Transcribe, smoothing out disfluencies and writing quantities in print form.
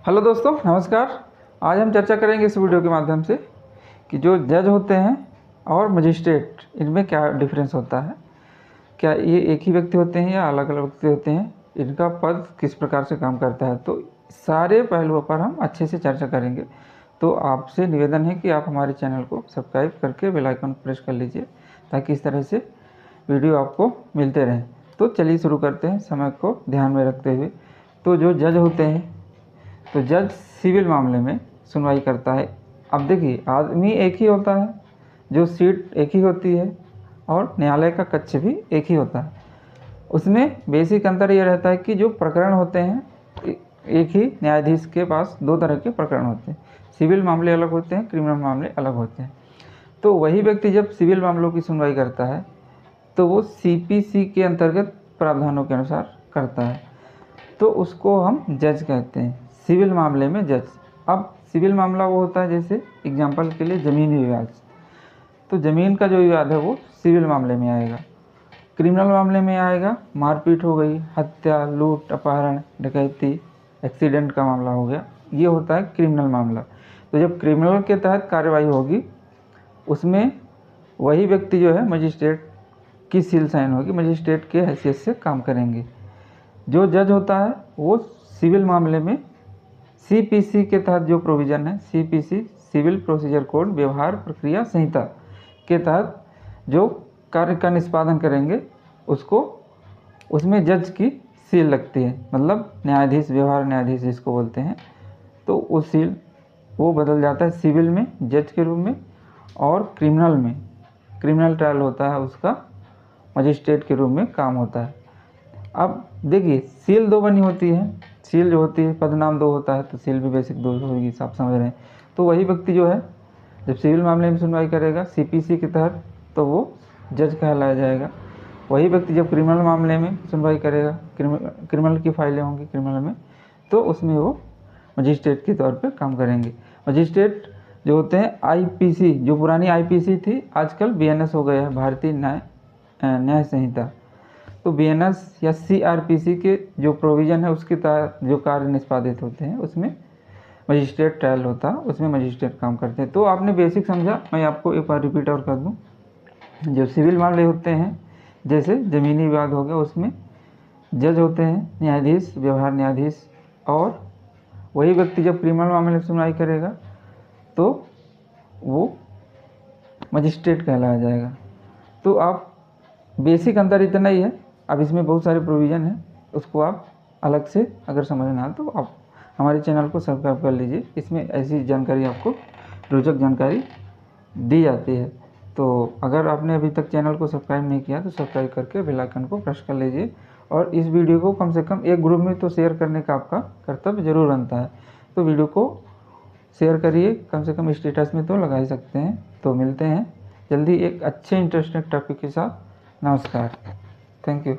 Hello दोस्तों, नमस्कार। आज हम चर्चा करेंगे इस वीडियो के माध्यम से कि जो जज होते हैं और मजिस्ट्रेट, इनमें क्या डिफरेंस होता है। क्या ये एक ही व्यक्ति होते हैं या अलग अलग व्यक्ति होते हैं, इनका पद किस प्रकार से काम करता है, तो सारे पहलुओं पर हम अच्छे से चर्चा करेंगे। तो आपसे निवेदन है कि आप हमारे चैनल को सब्सक्राइब करके बेल आइकन प्रेस कर लीजिए ताकि इस तरह से वीडियो आपको मिलते रहें। तो चलिए शुरू करते हैं समय को ध्यान में रखते हुए। तो जो जज होते हैं, तो जज सिविल मामले में सुनवाई करता है। अब देखिए, आदमी एक ही होता है, जो सीट एक ही होती है और न्यायालय का कक्ष भी एक ही होता है। उसमें बेसिक अंतर ये रहता है कि जो प्रकरण होते हैं, एक ही न्यायाधीश के पास दो तरह के प्रकरण होते हैं। सिविल मामले अलग होते हैं, क्रिमिनल मामले अलग होते हैं। तो वही व्यक्ति जब सिविल मामलों की सुनवाई करता है तो वो सीपीसी के अंतर्गत प्रावधानों के अनुसार करता है, तो उसको हम जज कहते हैं। सिविल मामले में जज। अब सिविल मामला वो होता है, जैसे एग्जांपल के लिए ज़मीनी विवाद, तो ज़मीन का जो विवाद है वो सिविल मामले में आएगा। क्रिमिनल मामले में आएगा मारपीट हो गई, हत्या, लूट, अपहरण, डकैती, एक्सीडेंट का मामला हो गया, ये होता है क्रिमिनल मामला। तो जब क्रिमिनल के तहत कार्रवाई होगी, उसमें वही व्यक्ति जो है मजिस्ट्रेट की सील साइन होगी, मजिस्ट्रेट के हैसियत से काम करेंगे। जो जज होता है वो सिविल मामले में सीपीसी के तहत जो प्रोविज़न है, सीपीसी सिविल प्रोसीजर कोड व्यवहार प्रक्रिया संहिता के तहत जो कार्य का निष्पादन करेंगे, उसको उसमें जज की सील लगती है, मतलब न्यायाधीश, व्यवहार न्यायाधीश जिसको बोलते हैं। तो वो सील वो बदल जाता है सिविल में जज के रूप में, और क्रिमिनल में क्रिमिनल ट्रायल होता है, उसका मजिस्ट्रेट के रूप में काम होता है। अब देखिए, सील दो बनी होती है। सील जो होती है, पदनाम दो होता है, तो सील भी बेसिक दो होगी, आप समझ रहे हैं। तो वही व्यक्ति जो है जब सिविल मामले में सुनवाई करेगा सीपीसी के तहत, तो वो जज कहलाया जाएगा। वही व्यक्ति जब क्रिमिनल मामले में सुनवाई करेगा, क्रिमिनल की फाइलें होंगी क्रिमिनल में, तो उसमें वो मजिस्ट्रेट के तौर पर काम करेंगे। मजिस्ट्रेट जो होते हैं आईपीसी, जो पुरानी आईपीसी थी, आजकल बीएनएस हो गया है, भारतीय न्याय संहिता। तो बीएनएस या सीआरपीसी के जो प्रोविज़न है उसके तहत जो कार्य निष्पादित होते हैं, उसमें मजिस्ट्रेट ट्रायल होता है, उसमें मजिस्ट्रेट काम करते हैं। तो आपने बेसिक समझा, मैं आपको एक बार रिपीट और कर दूं। जो सिविल मामले होते हैं, जैसे ज़मीनी विवाद हो गया, उसमें जज होते हैं न्यायाधीश, व्यवहार न्यायाधीश, और वही व्यक्ति जब क्रिमिनल मामले में सुनवाई करेगा तो वो मजिस्ट्रेट कहलाया जाएगा। तो आप बेसिक अंतर इतना ही है। अब इसमें बहुत सारे प्रोविज़न हैं, उसको आप अलग से अगर समझना है तो आप हमारे चैनल को सब्सक्राइब कर लीजिए। इसमें ऐसी जानकारी, आपको रोचक जानकारी दी जाती है। तो अगर आपने अभी तक चैनल को सब्सक्राइब नहीं किया तो सब्सक्राइब करके बेल आइकन को प्रेस कर लीजिए, और इस वीडियो को कम से कम एक ग्रुप में तो शेयर करने का आपका कर्तव्य जरूर बनता है। तो वीडियो को शेयर करिए, कम से कम स्टेटस में तो लगा ही सकते हैं। तो मिलते हैं जल्दी एक अच्छे इंटरेस्टिंग टॉपिक के साथ। नमस्कार, थैंक यू।